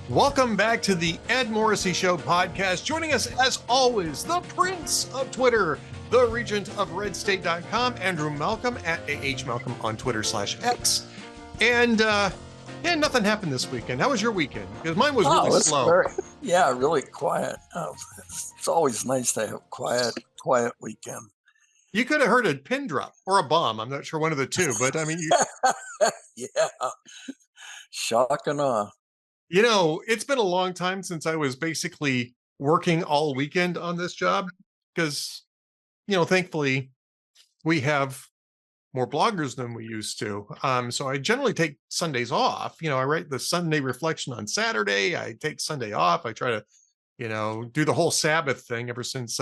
Welcome back to the Ed Morrissey Show podcast. Joining us, as always, the Prince of Twitter, the Regent of RedState.com, Andrew Malcolm at AHMalcolm on Twitter/X. And nothing happened this weekend. How was your weekend? Because mine was really slow. Really quiet. It's always nice to have quiet weekend. You could have heard a pin drop or a bomb. I'm not sure, one of the two, but I mean, yeah, shock and awe. You know, it's been a long time since I was basically working all weekend on this job because, thankfully we have more bloggers than we used to. So I generally take Sundays off. I write the Sunday reflection on Saturday. I take Sunday off. I try to, do the whole Sabbath thing ever since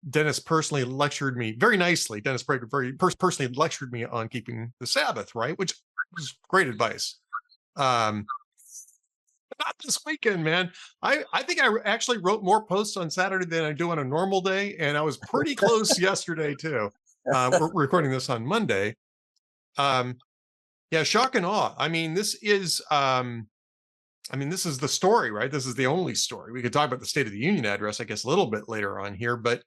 Dennis personally lectured me very nicely. Dennis Prager personally lectured me on keeping the Sabbath, right? Which was great advice. Not this weekend, man. I think I actually wrote more posts on Saturday than I do on a normal day, and I was pretty close yesterday too. We're recording this on Monday. Shock and awe. I mean, this is the story, right? This is the only story. We could talk about the State of the Union address, I guess, a little bit later on here, but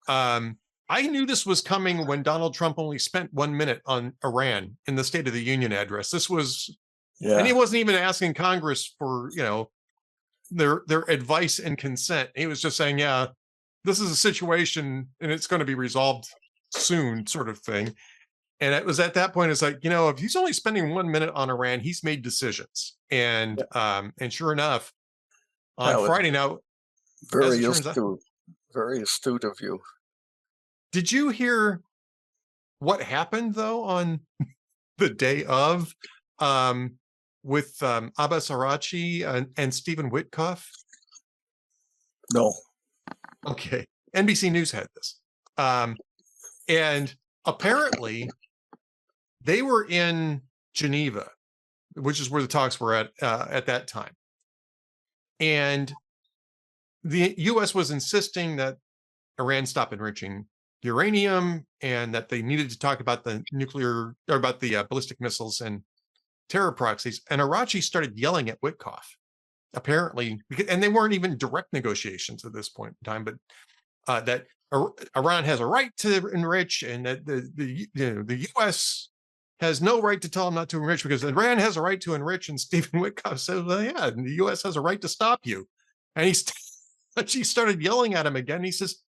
I knew this was coming when Donald Trump only spent 1 minute on Iran in the State of the Union address. This was. Yeah. And he wasn't even asking Congress for, their advice and consent. He was just saying, yeah, this is a situation and it's going to be resolved soon, sort of thing. And it was at that point, it's like, if he's only spending 1 minute on Iran, he's made decisions. And sure enough, on Friday now, very astute of you. Did you hear what happened though on the day of? With Abbas Arachi and Stephen Witkoff? No. Okay. NBC News had this. And apparently they were in Geneva, which is where the talks were at that time. And the U.S. was insisting that Iran stop enriching uranium and that they needed to talk about the ballistic missiles and terror proxies, and Arachi started yelling at Witkoff, apparently, and they weren't even direct negotiations at this point in time, but that Iran has a right to enrich, and that the U.S. has no right to tell them not to enrich because Iran has a right to enrich. And Stephen Witkoff said, "Well, yeah, and the U.S. has a right to stop you." And she started yelling at him again. He says,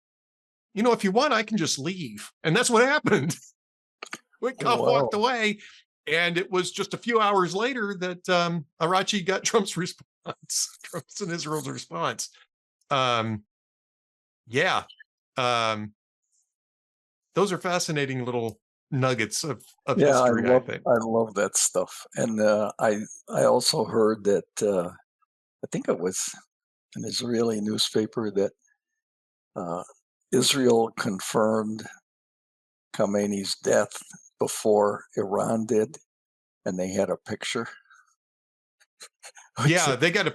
"If you want, I can just leave," and that's what happened. Witkoff walked away. And it was just a few hours later that Arachi got Trump's response, Trump's and Israel's response. Those are fascinating little nuggets of history, I think. I love that stuff. And I also heard that, I think it was an Israeli newspaper that Israel confirmed Khamenei's death before Iran did, and they had a picture. Yeah, they got a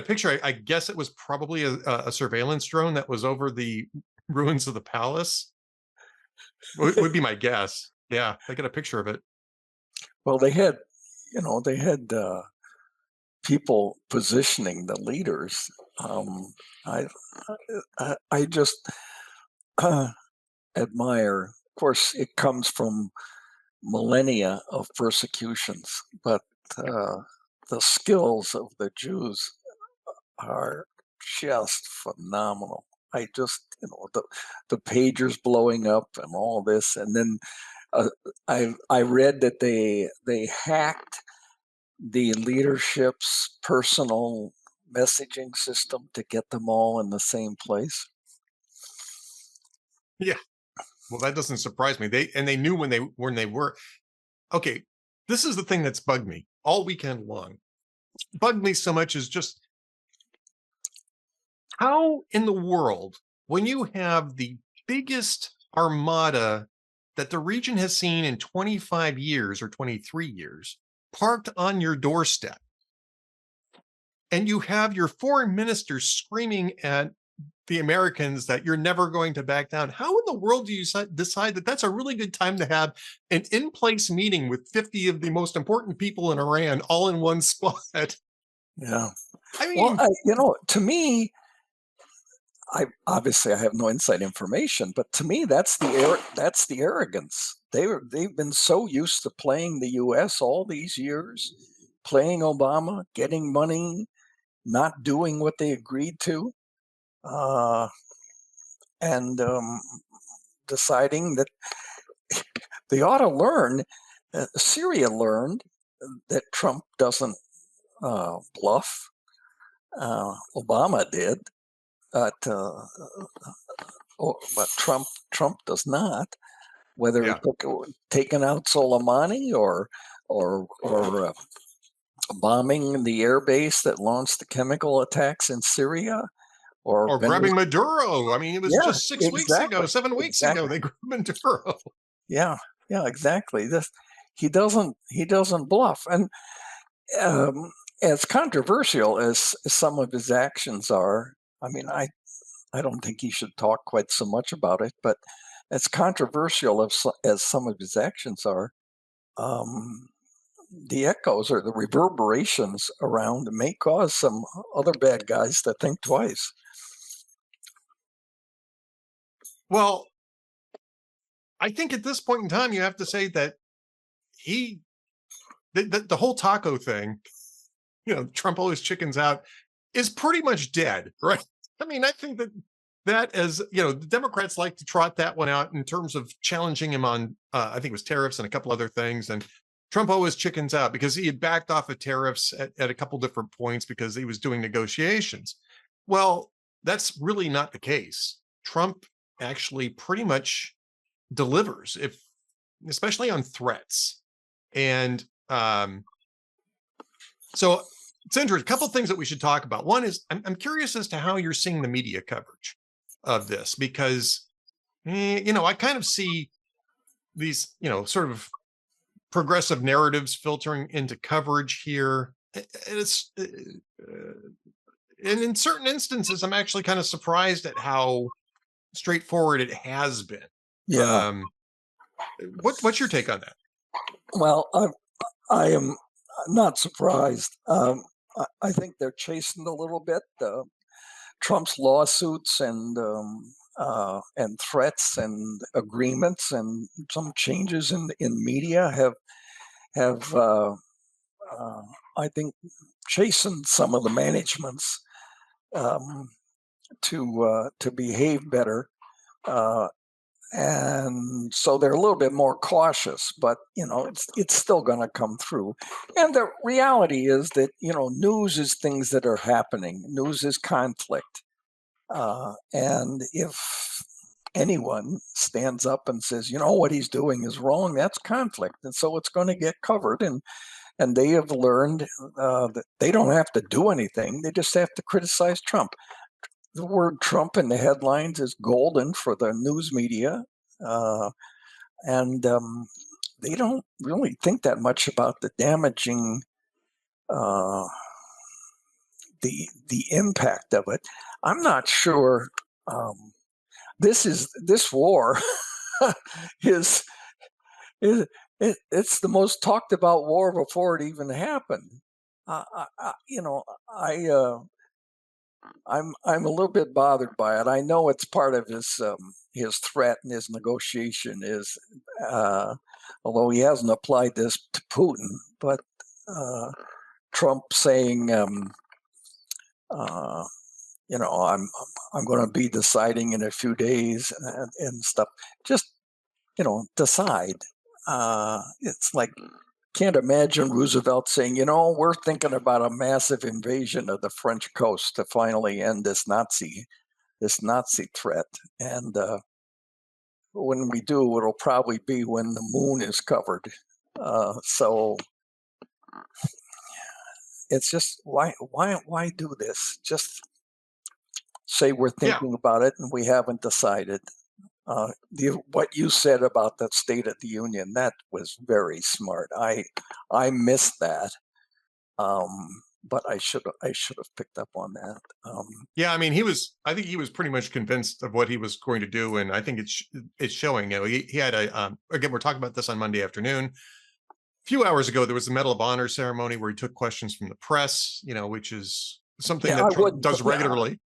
picture. I guess it was probably a surveillance drone that was over the ruins of the palace. Would be my guess. Yeah, they got a picture of it. Well, they had people positioning the leaders. I just admire. Of course, it comes from millennia of persecutions, but the skills of the Jews are just phenomenal. I just, the pagers blowing up and all this, and then I read that they hacked the leadership's personal messaging system to get them all in the same place. Yeah. Well, that doesn't surprise me. They knew when they were. Okay, this is the thing that's bugged me all weekend long. Bugged me so much is just how in the world, when you have the biggest armada that the region has seen in 25 years or 23 years parked on your doorstep, and you have your foreign minister screaming at the Americans that you're never going to back down. How in the world do you decide that that's a really good time to have an in-place meeting with 50 of the most important people in Iran all in one spot? Yeah. I Well, mean, to me, I have no inside information, but to me, that's the arrogance. They've been so used to playing the U.S. all these years, playing Obama, getting money, not doing what they agreed to, uh, and deciding that they ought to learn. Syria learned that Trump doesn't bluff. Obama did, but but Trump does not. Whether he yeah. took taking out Soleimani or bombing the air base that launched the chemical attacks in Syria or Or grabbing Maduro. I mean, it was yeah, just 6 weeks ago, exactly, 7 weeks ago, exactly. they grabbed Maduro. Yeah, yeah, exactly. This he doesn't bluff, and um, as controversial as some of his actions are, I mean, I don't think he should talk quite so much about it, but as controversial as some of his actions are, um, the echoes or the reverberations around may cause some other bad guys to think twice. Well, I think at this point in time, you have to say that he, the whole taco thing, Trump always chickens out, is pretty much dead, right? I mean, I think that as the Democrats like to trot that one out in terms of challenging him on, I think it was tariffs and a couple other things. And Trump always chickens out because he had backed off of tariffs at a couple different points because he was doing negotiations. Well, that's really not the case. Trump actually pretty much delivers, if especially on threats. And so it's interesting. A couple of things that we should talk about. One is I'm curious as to how you're seeing the media coverage of this, because I kind of see these sort of progressive narratives filtering into coverage here. It's and in certain instances, I'm actually kind of surprised at how straightforward it has been. Yeah. Um, what's your take on that? Well, I am not surprised. I think they're chastened a little bit. Trump's lawsuits and threats and agreements and some changes in media have I think chastened some of the managements um, to behave better. Uh, and so they're a little bit more cautious, but it's still going to come through. And the reality is that news is things that are happening. News is conflict, and if anyone stands up and says, what he's doing is wrong, that's conflict, and so it's going to get covered. And they have learned that they don't have to do anything; they just have to criticize Trump. The word Trump in the headlines is golden for the news media. Uh, and they don't really think that much about the damaging uh, the impact of it. I'm not sure. This war is it's the most talked about war before it even happened. I I'm a little bit bothered by it. I know it's part of his threat and his negotiation is, although he hasn't applied this to Putin, but Trump saying, uh, I'm going to be deciding in a few days and stuff. Just decide. It's like can't imagine Roosevelt saying, we're thinking about a massive invasion of the French coast to finally end this Nazi threat. And when we do, it'll probably be when the moon is covered. So it's just why do this? Just say we're Yeah. thinking about it and we haven't decided. What you said about the State of the Union, that was very smart. I missed that, but I should have picked up on that. Yeah, I mean, I think he was pretty much convinced of what he was going to do, and I think it's showing. He had again, we're talking about this on Monday afternoon. A few hours ago, there was the Medal of Honor ceremony where he took questions from the press, which is something Yeah, that I Trump wouldn't. does Yeah, regularly.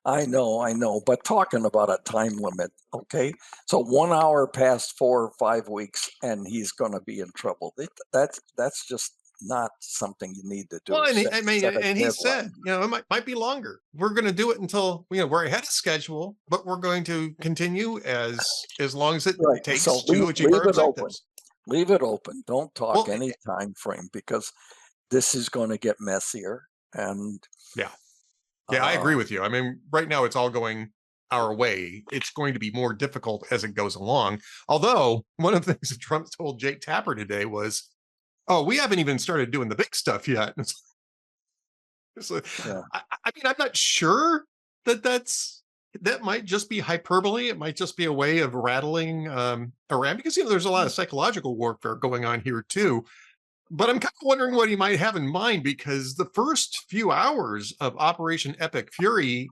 I know. But talking about a time limit, okay? So 1 hour past 4 or 5 weeks, and he's going to be in trouble. That's just not something you need to Well, do. and Set I mean, set a and he deadline. said, it might be longer. We're going to do it until we're ahead of schedule, but we're going to continue as long as it Right. So takes to leave achieve leave our it open. objectives. Leave it open. Don't talk Well, any time frame because this is going to get messier. And yeah, yeah, I uh, agree with you. I mean, right now it's all going our way. It's going to be more difficult as it goes along. Although one of the things that Trump told Jake Tapper today was, "Oh, we haven't even started doing the big stuff yet." So, yeah, I mean, I'm not sure that might just be hyperbole. It might just be a way of rattling around because there's a lot of psychological warfare going on here too. But I'm kind of wondering what he might have in mind because the first few hours of Operation Epic Fury,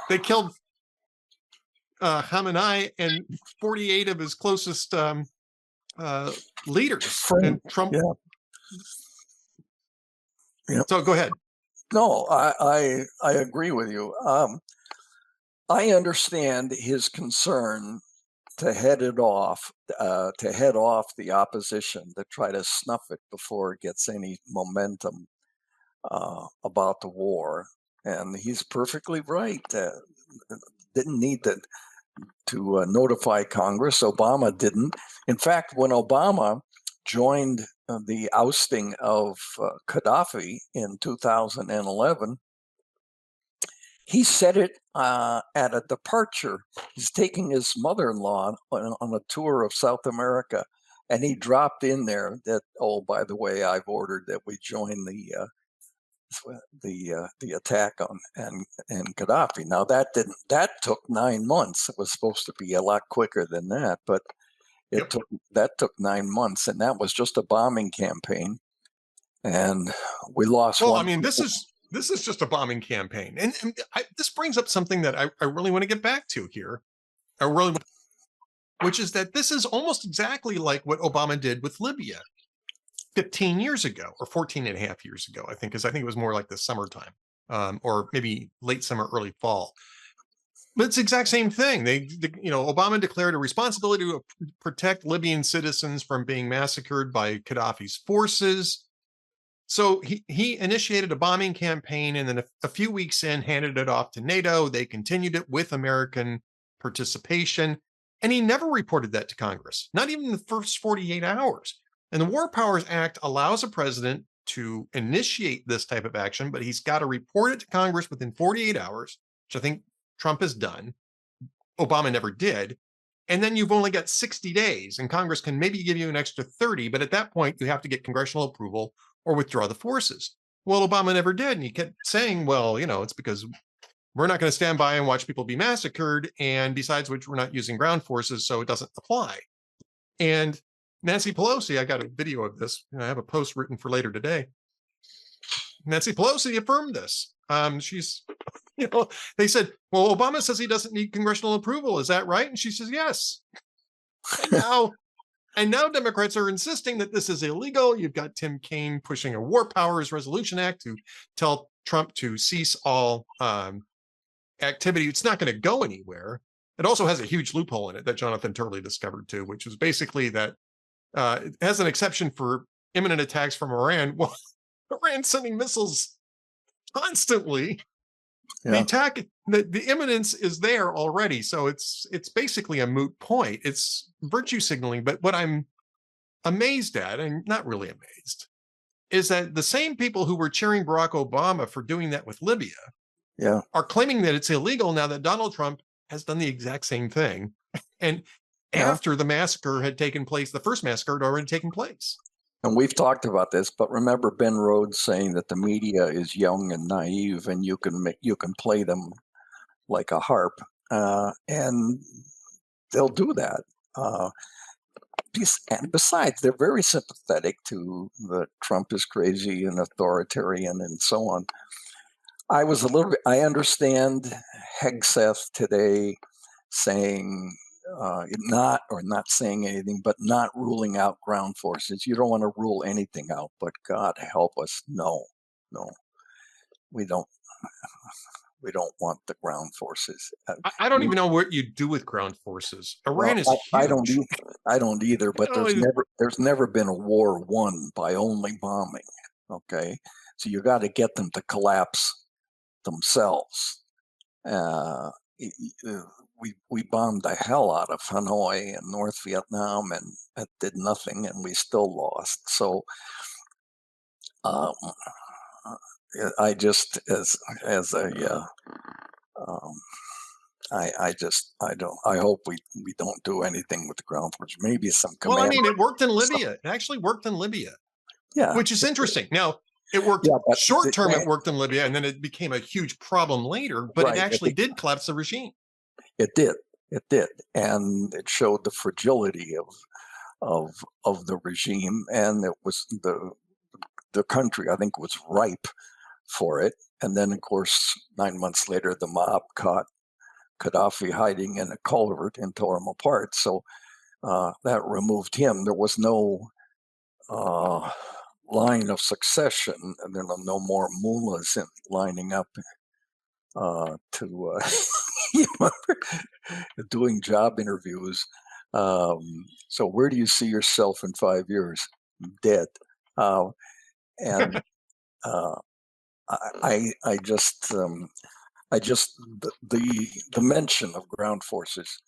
they killed Khamenei and 48 of his closest uh, leaders, frame. and Trump. Yeah, yeah. So go ahead. No, I agree with you. I understand his concern to head off the opposition, to try to snuff it before it gets any momentum about the war. And he's perfectly right. Didn't need to notify Congress. Obama didn't. In fact, when Obama joined the ousting of Gaddafi in 2011, he said it at a departure. He's taking his mother-in-law on a tour of South America, and he dropped in there that, oh, by the way, I've ordered that we join the attack on and Gaddafi. Now that took 9 months. It was supposed to be a lot quicker than that, but it Yep. took 9 months, and that was just a bombing campaign, and we lost Well, I one. mean, this is just a bombing campaign, and this brings up something that I really want to get back to here. I really, which is that this is almost exactly like what Obama did with Libya 15 years ago, or 14 and a half years ago, I think, because I think it was more like the summertime, or maybe late summer, early fall. But it's the exact same thing. Obama declared a responsibility to protect Libyan citizens from being massacred by Gaddafi's forces. So he initiated a bombing campaign, and then a few weeks in, handed it off to NATO. They continued it with American participation, and he never reported that to Congress, not even the first 48 hours. And the War Powers Act allows a president to initiate this type of action, but he's got to report it to Congress within 48 hours, which I think Trump has done. Obama never did. And then you've only got 60 days, and Congress can maybe give you an extra 30, but at that point, you have to get congressional approval or withdraw the forces. Well, Obama never did. And he kept saying, well, it's because we're not going to stand by and watch people be massacred. And besides which, we're not using ground forces, so it doesn't apply. And Nancy Pelosi, I got a video of this. I have a post written for later today. Nancy Pelosi affirmed this. They said, well, Obama says he doesn't need congressional approval. Is that right? And she says, yes. And now Democrats are insisting that this is illegal. You've got Tim Kaine pushing a War Powers Resolution Act to tell Trump to cease all activity. It's not going to go anywhere. It also has a huge loophole in it that Jonathan Turley discovered too, which is basically that it has an exception for imminent attacks from Iran. Well, Iran's sending missiles constantly. Yeah. The imminence is there already, so it's basically a moot point. It's virtue signaling. But what I'm amazed at, and not really amazed, is that the same people who were cheering Barack Obama for doing that with Libya, Yeah. are claiming that it's illegal now that Donald Trump has done the exact same thing. And Yeah. after the massacre had taken place, the first massacre had already taken place. And we've talked about this, but remember Ben Rhodes saying that the media is young and naive, and you can play them like a harp, and they'll do that. And besides, they're very sympathetic to the Trump is crazy and authoritarian and so on. I understand Hegseth today saying not saying anything, but not ruling out ground forces. You don't want to rule anything out, but God help us, no. we don't want the ground forces. I don't even know what you do with ground forces. Iran Well, is I don't huge. either. I don't either. But You know, there's never been a war won by only bombing. Okay, so you got to get them to collapse themselves. Uh, we bombed the hell out of Hanoi and North Vietnam, and that did nothing, and we still lost. So um, I just as a um, I hope we don't do anything with the ground force. Maybe some well, I command. mean, it worked in Libya. It actually worked in Libya, Yeah, which is interesting. Now, it worked yeah, but short term. It worked in Libya, and then it became a huge problem later. But it right, actually did collapse the regime. it did, and it showed the fragility of the regime, and it was the country, I think, was ripe for it. And then, of course, 9 months later, the mob caught Gaddafi hiding in a culvert and tore him apart. So that removed him. There was no line of succession, and there were no more mullahs lining up to doing job interviews. So where do you see yourself in 5 years? Dead. And I just the mention of ground forces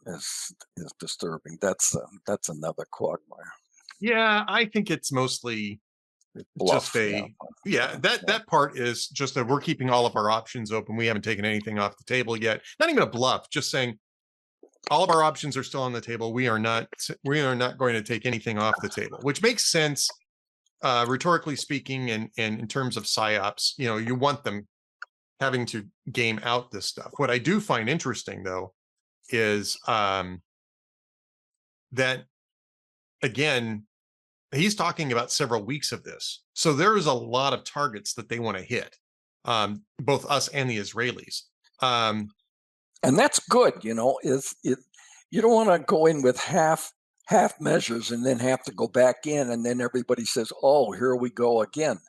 is disturbing. That's another quagmire. Yeah, I think it's mostly Bluff. just that part is just that we're keeping all of our options open. We haven't taken anything off the table yet. Not even a bluff, just saying all of our options are still on the table. We are not going to take anything off the table, which makes sense rhetorically speaking, and in terms of psyops. You know, you want them having to game out this stuff. What I do find interesting, though, is that again, he's talking about several weeks of this. So there is a lot of targets that they want to hit, both us and the Israelis. And that's good, you know. You don't want to go in with half measures and then have to go back in, and then everybody says, "Oh, here we go again."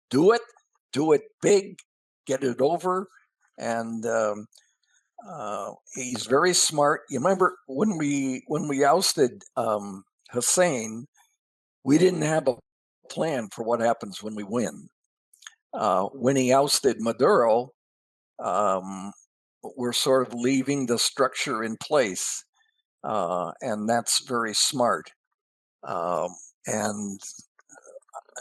Do it big, get it over, and he's very smart. You remember when we ousted Hussein, we didn't have a plan for what happens when we win. When he ousted Maduro, we're sort of leaving the structure in place, and that's very smart. And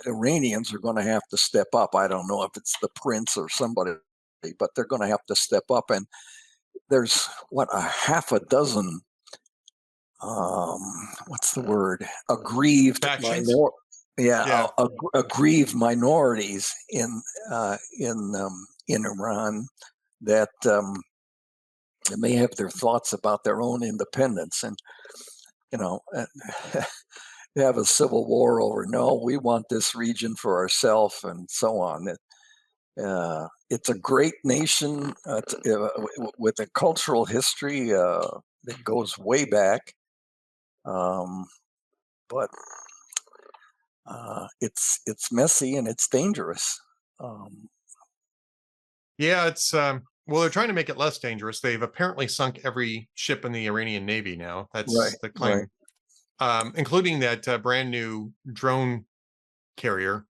Iranians are going to have to step up. I don't know if it's the prince or somebody, but they're going to have to step up. And there's a half a dozen. What's the word? Aggrieved Factions? aggrieved minorities in Iran that may have their thoughts about their own independence, and you know, they have a civil war over. No, we want this region for ourselves, and so on. It's a great nation with a cultural history that goes way back, but it's messy and it's dangerous. Yeah, it's well, they're trying to make it less dangerous. They've apparently sunk every ship in the Iranian Navy now. That's the claim, including that brand new drone carrier,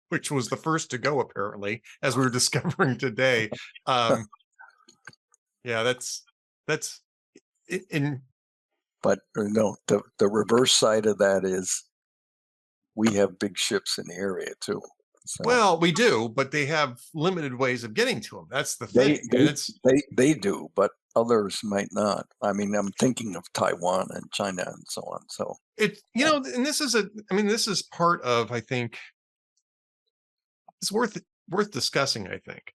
which was the first to go, apparently, as we were discovering today. Yeah, that's in. But no, the reverse side of that is we have big ships in the area too. So. Well, we do, but they have limited ways of getting to them. That's the thing. They do, but others might not. I mean, I'm thinking of Taiwan and China and so on. So and this is part of, I think, it's worth discussing, I think,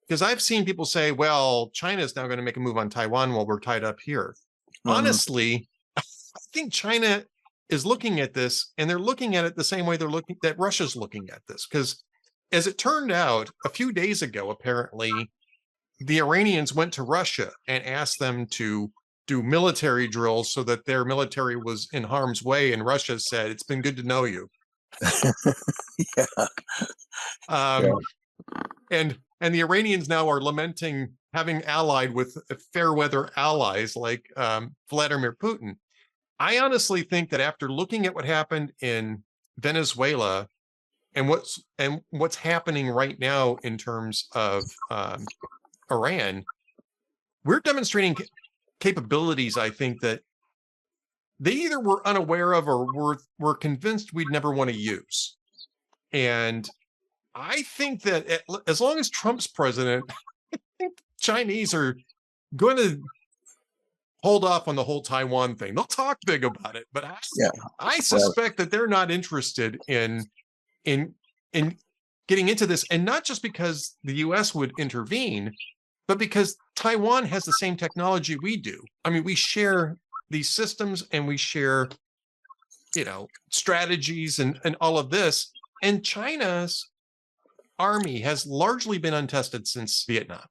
because I've seen people say, well, China is now going to make a move on Taiwan while we're tied up here. Honestly, I think China is looking at this, and they're looking at it the same way that Russia's looking at this. Because as it turned out, a few days ago, apparently, the Iranians went to Russia and asked them to do military drills so that their military was in harm's way. And Russia said, it's been good to know you. Yeah, Um, yeah, and the Iranians now are lamenting having allied with fair weather allies like Vladimir Putin. I honestly think that after looking at what happened in Venezuela and what's happening right now in terms of Iran, we're demonstrating capabilities. I think that they either were unaware of or were convinced we'd never want to use. And I think that as long as Trump's president, I think the Chinese are going to hold off on the whole Taiwan thing. They'll talk big about it, but yeah. I Right. suspect that they're not interested in in getting into this, and not just because the U.S. would intervene, but because Taiwan has the same technology we do. I mean, we share these systems and we share, strategies and all of this. And China's army has largely been untested since Vietnam.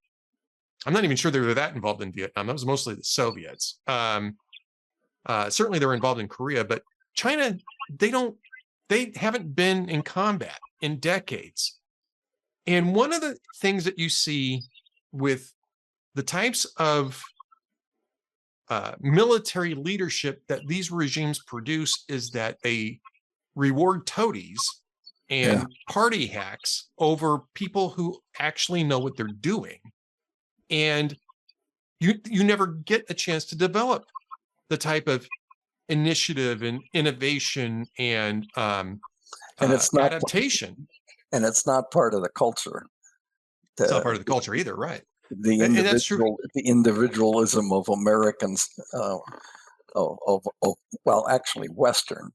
I'm not even sure they were that involved in Vietnam. That was mostly the Soviets. Certainly, they were involved in Korea, but China, they haven't been in combat in decades. And one of the things that you see with the types of military leadership that these regimes produce is that they reward toadies Yeah, and party hacks over people who actually know what they're doing. And you never get a chance to develop the type of initiative and innovation and and it's not, adaptation. and it's not part of the culture. It's not The part of the culture either, right? the And that's true. the individualism of Americans, of well, actually Western.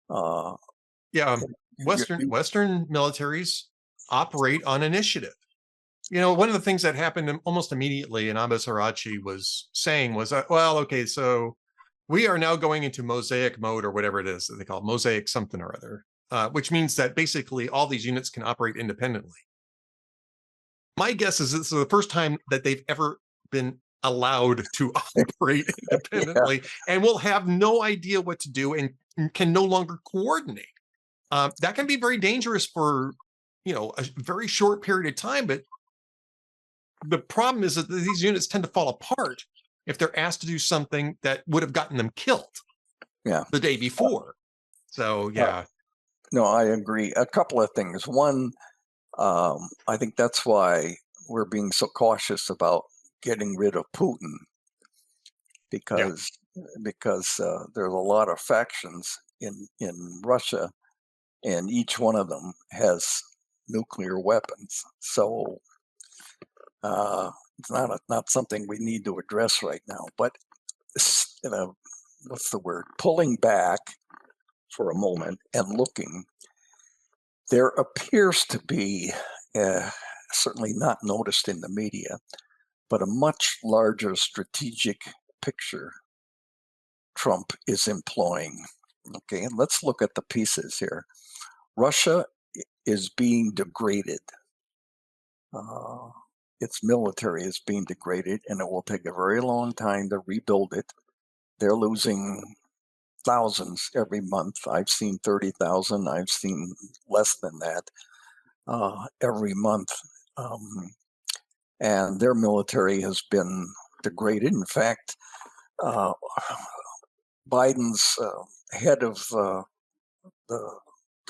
Uh, Yeah, you, Western militaries operate on initiative. One of the things that happened almost immediately, and Abbas Arachi was saying was, well, okay, so we are now going into mosaic mode or whatever it is that they call it, mosaic something or other, which means that basically all these units can operate independently. My guess is this is the first time that they've ever been allowed to operate yeah, independently and will have no idea what to do and can no longer coordinate. That can be very dangerous for, a very short period of time. But the problem is that these units tend to fall apart if they're asked to do something that would have gotten them killed yeah. the day before. So, Uh, yeah. no, I agree. A couple of things. One, I think that's why we're being so cautious about getting rid of Putin, Yeah. because there's a lot of factions in Russia, and each one of them has nuclear weapons. So it's not something we need to address right now. But what's the word? Pulling back for a moment and looking, there appears to be, certainly not noticed in the media, but a much larger strategic picture Trump is employing. Okay, and let's look at the pieces here. Russia is being degraded. Uh, its military is being degraded, and it will take a very long time to rebuild it. They're losing thousands every month. I've seen 30,000. I've seen less than that every month. And their military has been degraded. In fact, uh, Biden's head of the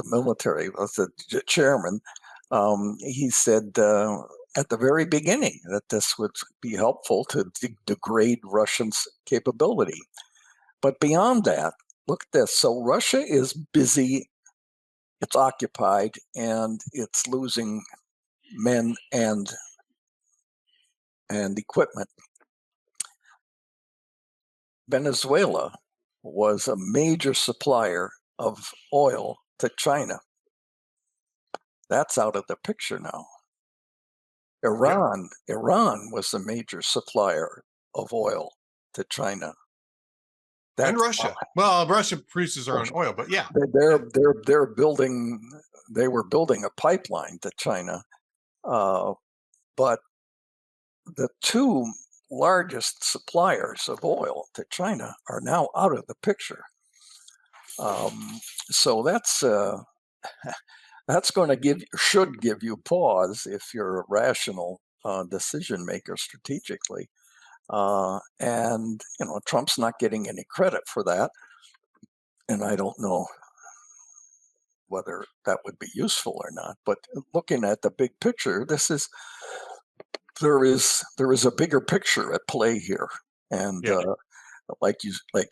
military, the chairman, he said at the very beginning that this would be helpful to degrade Russians' capability. But beyond that, look at this. So Russia is busy, it's occupied, and it's losing men and equipment. Venezuela was a major supplier of oil to China. That's out of the picture now. Yeah. Iran was a major supplier of oil to China. And That's Russia. Well, Russia produces their own oil, but yeah. they're Yeah. building. They were building a pipeline to China, but the two largest suppliers of oil to China are now out of the picture. So that's that's going to should give you pause if you're a rational decision maker strategically. And Trump's not getting any credit for that, and I don't know whether that would be useful or not. But looking at the big picture, there is a bigger picture at play here, and Yeah. like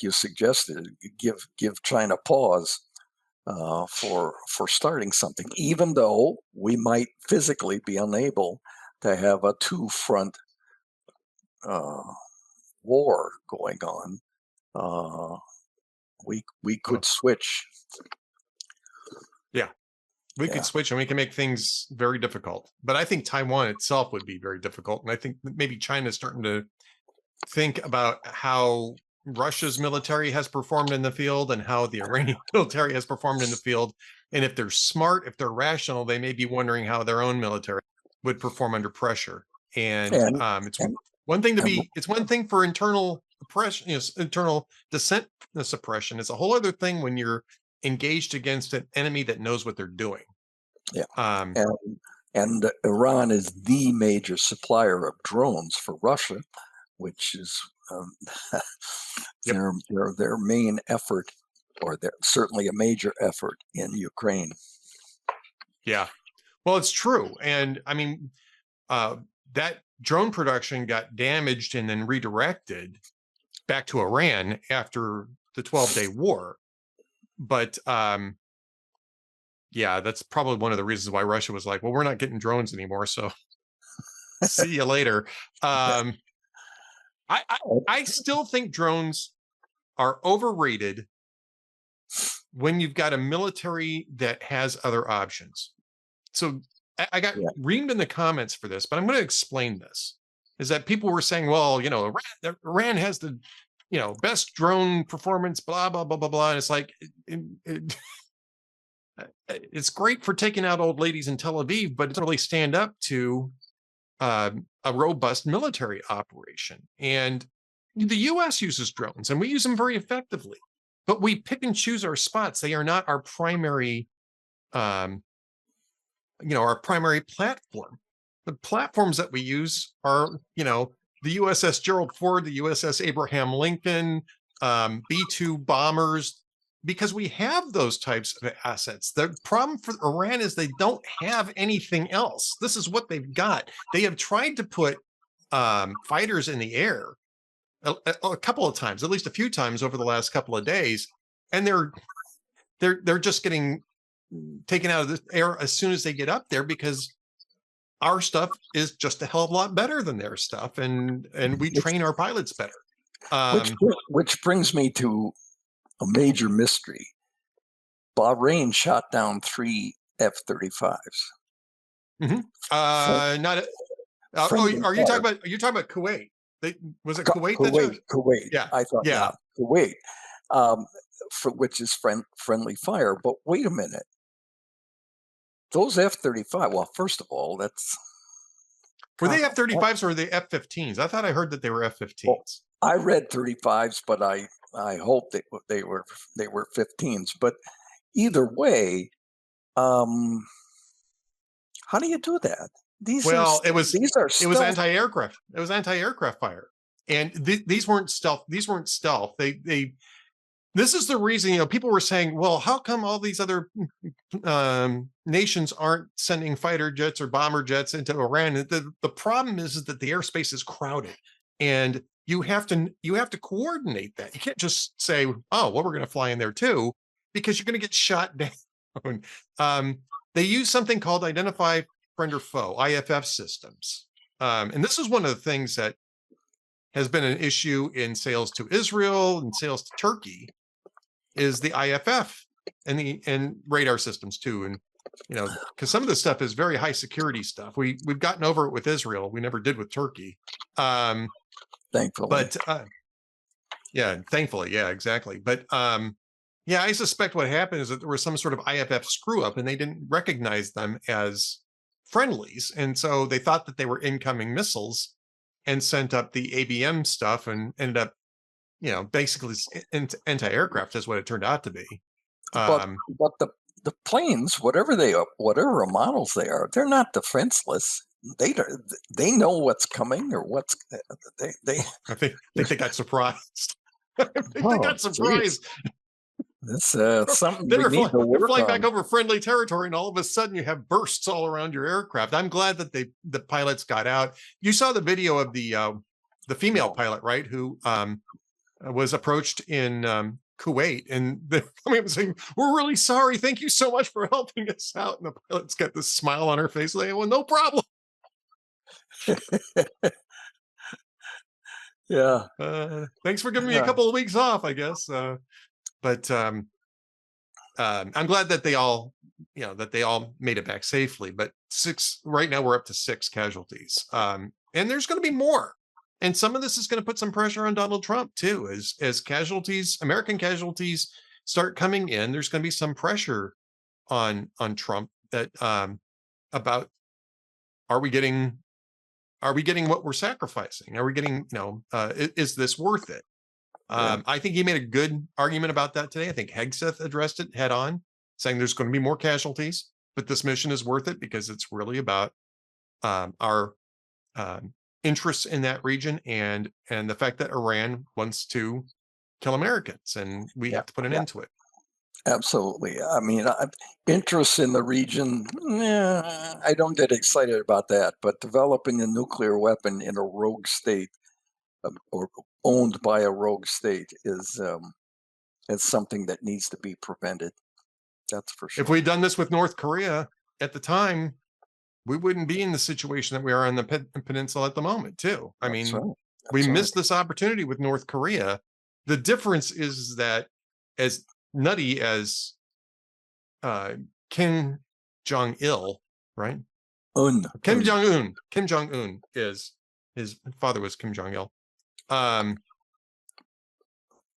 you suggested, give China pause for starting something, even though we might physically be unable to have a two-front uh, war going on. We could switch. Yeah. We Yeah. could switch and we can make things very difficult. But I think Taiwan itself would be very difficult. And I think maybe China's starting to think about how Russia's military has performed in the field and how the Iranian military has performed in the field. And if they're smart, if they're rational, they may be wondering how their own military would perform under pressure. And it's and, one thing to and be, it's one thing for internal oppression, internal dissent suppression. It's a whole other thing when you're engaged against an enemy that knows what they're doing. yeah, and Iran is the major supplier of drones for Russia, which is Yep. their main effort, or certainly a major effort in Ukraine. Yeah, well, it's true, and I mean, that drone production got damaged and then redirected back to Iran after the 12-day war. But yeah, that's probably one of the reasons why Russia was like, well, we're not getting drones anymore, so see you later. I still think drones are overrated when you've got a military that has other options. So I got reamed in the comments for this, but I'm going to explain this. Is that people were saying, well, Iran has the, best drone performance, blah, blah, blah, blah, blah. And it's like, it's great for taking out old ladies in Tel Aviv, but it doesn't really stand up to a robust military operation. And the U.S. uses drones, and we use them very effectively, but we pick and choose our spots. They are not our primary, our primary platform. The platforms that we use are, the USS Gerald Ford, the USS Abraham Lincoln, B-2 bombers, because we have those types of assets. The problem for Iran is they don't have anything else. This is what they've got. They have tried to put fighters in the air a couple of times, at least a few times over the last couple of days, and they're just getting taken out of the air as soon as they get up there, because our stuff is just a hell of a lot better than their stuff, and we train our pilots better. Which brings me to a major mystery. Bahrain shot down 3 F-35s. Mm-hmm. Are you talking about Kuwait? Was it Kuwait? Kuwait. Yeah, I thought Kuwait, for which is friendly fire. But wait a minute, those F-35. Well, first of all, were they F-35s or were they F-15s? I thought I heard that they were F-15s. Well, I read 35s, but I hope they were 15s. But either way, how do you do that? It was anti-aircraft. It was anti-aircraft fire, and these weren't stealth. These weren't stealth. This is the reason, people were saying, well, how come all these other nations aren't sending fighter jets or bomber jets into Iran? The problem is that the airspace is crowded, and you have to coordinate that. You can't just say, oh, well, we're going to fly in there too, because you're going to get shot down. They use something called identify friend or foe, IFF systems. And this is one of the things that has been an issue in sales to Israel and sales to Turkey, is the IFF and radar systems too. And, because some of this stuff is very high security stuff. We've gotten over it with Israel. We never did with Turkey. Thankfully. But yeah, thankfully. Yeah, exactly. But yeah, I suspect what happened is that there was some sort of IFF screw up and they didn't recognize them as friendlies. And so they thought that they were incoming missiles and sent up the ABM stuff and ended up, basically anti-aircraft is what it turned out to be. But the planes, whatever they are, whatever models they are, they're not defenseless. They know what's coming or what's they. I think they got surprised. I think they Oh, got surprised. It's something Then we need to they're work flying on. back over friendly territory, and all of a sudden you have bursts all around your aircraft. I'm glad that the pilots got out. You saw the video of the female pilot, right? Who was approached in Kuwait, and they're coming up and saying, "We're really sorry. Thank you so much for helping us out." And the pilot's got this smile on her face, like, "Well, no problem." Yeah. Thanks for giving me a couple of weeks off, I guess. But I'm glad that they all made it back safely. But right now we're up to 6 casualties, and there's going to be more. And some of this is going to put some pressure on Donald Trump too, as American casualties start coming in. There's going to be some pressure on Trump that about are we getting what we're sacrificing? Are we getting, is this worth it? I think he made a good argument about that today. I think Hegseth addressed it head on, saying there's going to be more casualties, but this mission is worth it because it's really about our interests in that region and the fact that Iran wants to kill Americans, and we have to put an end to it. Absolutely. I mean, interest in the region, I don't get excited about that. But developing a nuclear weapon in a rogue state or owned by a rogue state is something that needs to be prevented. That's for sure. If we'd done this with North Korea at the time, we wouldn't be in the situation that we are on the peninsula at the moment, too. I mean, we missed this opportunity with North Korea. The difference is that as nutty as Kim Jong-il, right? Kim Jong-un is, his father was Kim Jong-il.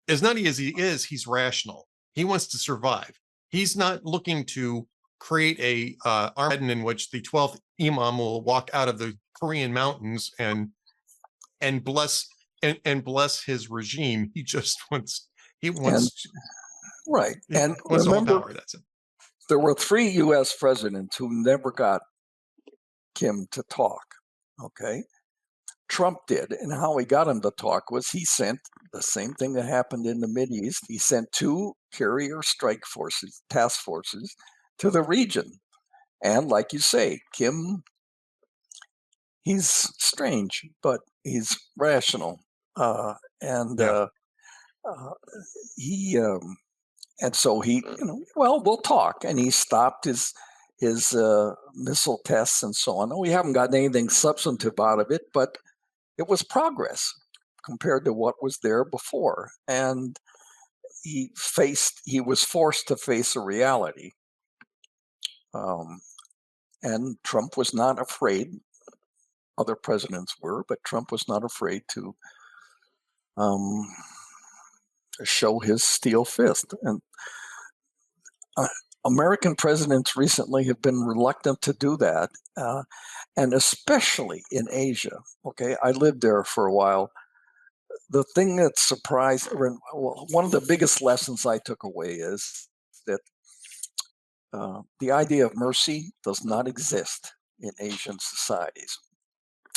As nutty as he is, he's rational. He wants to survive. He's not looking to create a Armageddon in which the 12th Imam will walk out of the Korean mountains and bless his regime. He just wants right. And remember, power. That's it. There were 3 U.S. presidents who never got Kim to talk. Okay. Trump did, and how he got him to talk was he sent the same thing that happened in the Mideast. He sent 2 carrier strike forces, task forces, to the region. And like you say, Kim, he's strange, but he's rational. And so he, we'll talk. And he stopped his missile tests and so on. We haven't gotten anything substantive out of it, but it was progress compared to what was there before. And he was forced to face a reality. And Trump was not afraid. Other presidents were, but Trump was not afraid to show his steel fist. And American presidents recently have been reluctant to do that, and especially in Asia. Okay, I lived there for a while. The thing that surprised, one of the biggest lessons I took away is that the idea of mercy does not exist in Asian societies.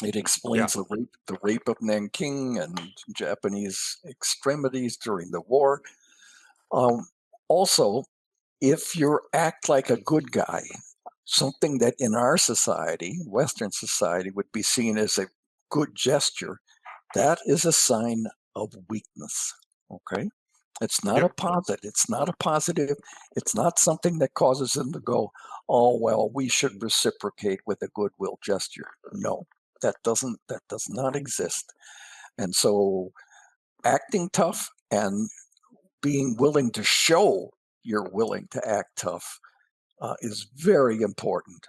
It explains the rape of Nanking and Japanese extremities during the war. Also, if you act like a good guy, something that in our society, Western society, would be seen as a good gesture, that is a sign of weakness. Okay? It's not a positive. It's not a positive. It's not something that causes them to go, oh, well, we should reciprocate with a goodwill gesture. No, that does not exist. And so acting tough and being willing to show you're willing to act tough is very important.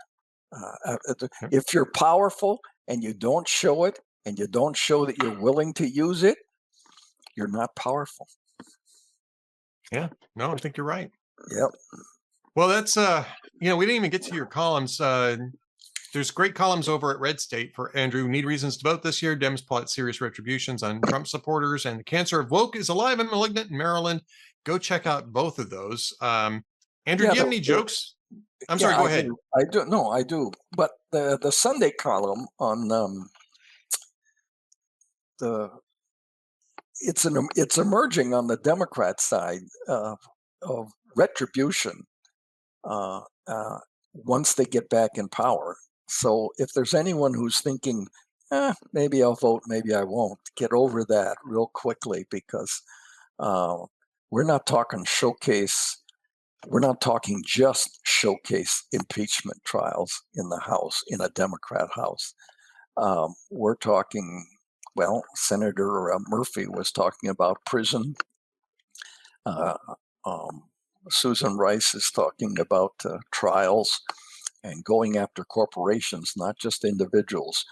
If you're powerful and you don't show it, and you don't show that you're willing to use it, you're not powerful. Yeah, no, I think you're right. Yep. Well, that's we didn't even get to your columns. There's great columns over at Red State for Andrew. Need reasons to vote this year. Dems plot serious retributions on Trump supporters, and the cancer of woke is alive and malignant in Maryland. Go check out both of those. Andrew, do you have any jokes? I'm sorry, go ahead. I do. No, I do. But the Sunday column on it's emerging on the Democrat side of retribution once they get back in power. So if there's anyone who's thinking, maybe I'll vote, maybe I won't, get over that real quickly, because we're not talking showcase. We're not talking just showcase impeachment trials in the House, in a Democrat House. We're talking, well, Senator Murphy was talking about prison. Susan Rice is talking about trials and going after corporations, not just individuals,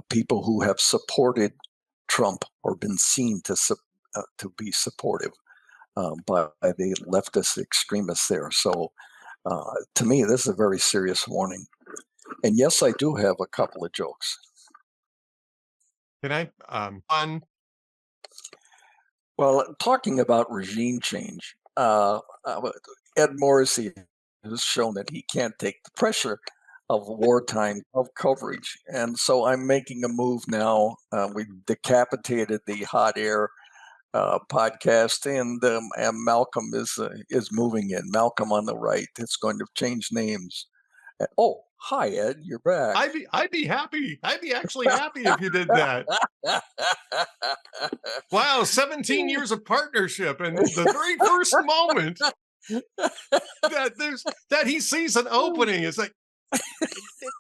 people who have supported Trump or been seen to be supportive by the leftist extremists there. So to me, this is a very serious warning. And yes, I do have a couple of jokes. Can I? Well, talking about regime change, Ed Morrissey has shown that he can't take the pressure of wartime of coverage. And so I'm making a move now. We decapitated the hot air podcast, and Malcolm is moving in. Malcolm on the right. It's going to change names. Oh, hi Ed, you're back. I'd be happy. I'd be actually happy if you did that. Wow, 17 years of partnership, and the very first moment that he sees an opening, it's like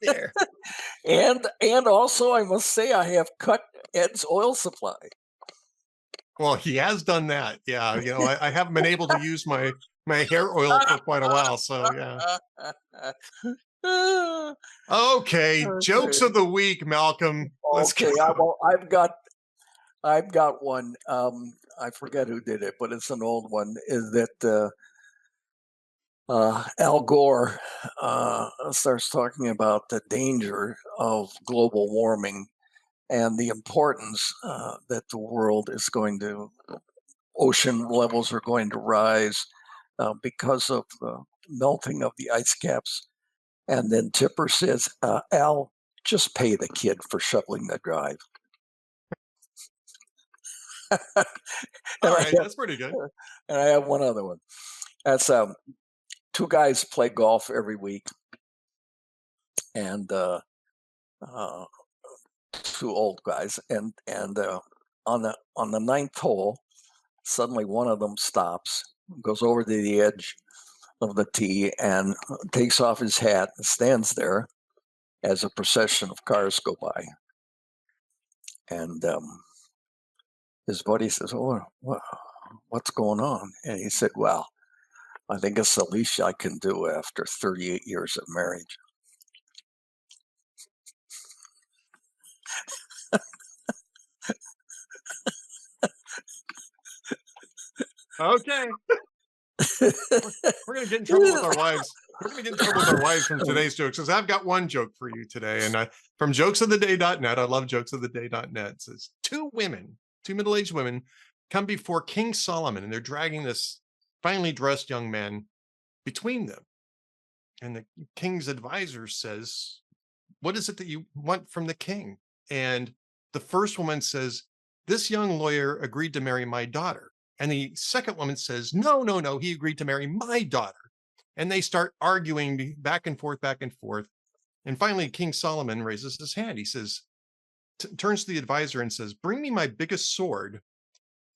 there. And also, I must say, I have cut Ed's oil supply. Well, he has done that. Yeah, I haven't been able to use my hair oil for quite a while. So yeah. Okay, jokes of the week, Malcolm. Let's okay, I've got one. I forget who did it, but it's an old one. Is that Al Gore starts talking about the danger of global warming and the importance that the world is going to, ocean levels are going to rise because of the melting of the ice caps. And then Tipper says, Al, just pay the kid for shoveling the drive. All right, that's pretty good. And I have one other one. That's two guys play golf every week, and two old guys, and on the ninth hole, suddenly one of them stops, goes over to the edge of the tee, and takes off his hat and stands there as a procession of cars go by. And his buddy says, "Oh, what's going on?" And he said, "Well, I think it's the least I can do after 38 years of marriage." Okay. We're going to get in trouble with our wives. We're going to get in trouble with our wives from today's jokes, because I've got one joke for you today. And from jokesoftheday.net, I love jokesoftheday.net. It says, two middle-aged women come before King Solomon, and they're dragging this finely dressed young man between them. And the king's advisor says, "What is it that you want from the king?" And the first woman says, "This young lawyer agreed to marry my daughter." And the second woman says, no, he agreed to marry my daughter. And they start arguing back and forth. And finally, King Solomon raises his hand. He says, turns to the advisor and says, "Bring me my biggest sword,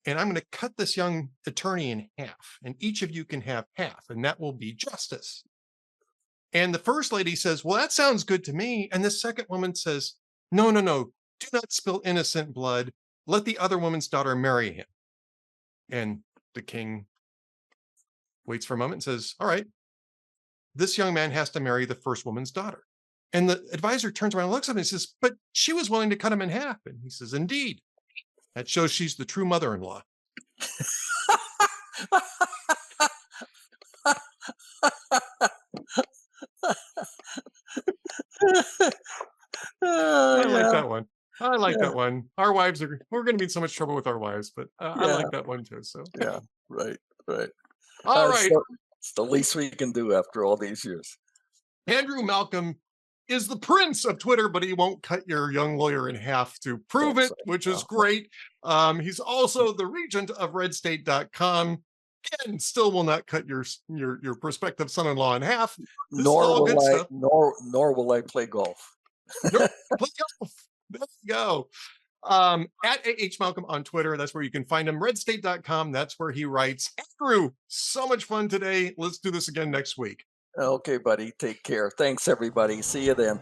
and I'm going to cut this young attorney in half, and each of you can have half, and that will be justice." And the first lady says, "Well, that sounds good to me." And the second woman says, no, do not spill innocent blood. Let the other woman's daughter marry him. And the king waits for a moment and says, "All right, this young man has to marry the first woman's daughter." And the advisor turns around and looks at him and says, "But she was willing to cut him in half." And he says, "Indeed. That shows she's the true mother-in-law." I like that one. I like that one. Our wives we're going to be in so much trouble with our wives, but I like that one too. So yeah, right. All right. It's the least we can do after all these years. Andrew Malcolm is the prince of Twitter, but he won't cut your young lawyer in half to prove Don't it, say which is no. great. He's also the regent of redstate.com and still will not cut your prospective son-in-law in half. This is all good stuff. Nor will I play golf. Nope, play golf. There you go. At AH Malcolm on Twitter. That's where you can find him. Redstate.com. That's where he writes. Andrew, so much fun today. Let's do this again next week. Okay, buddy. Take care. Thanks, everybody. See you then.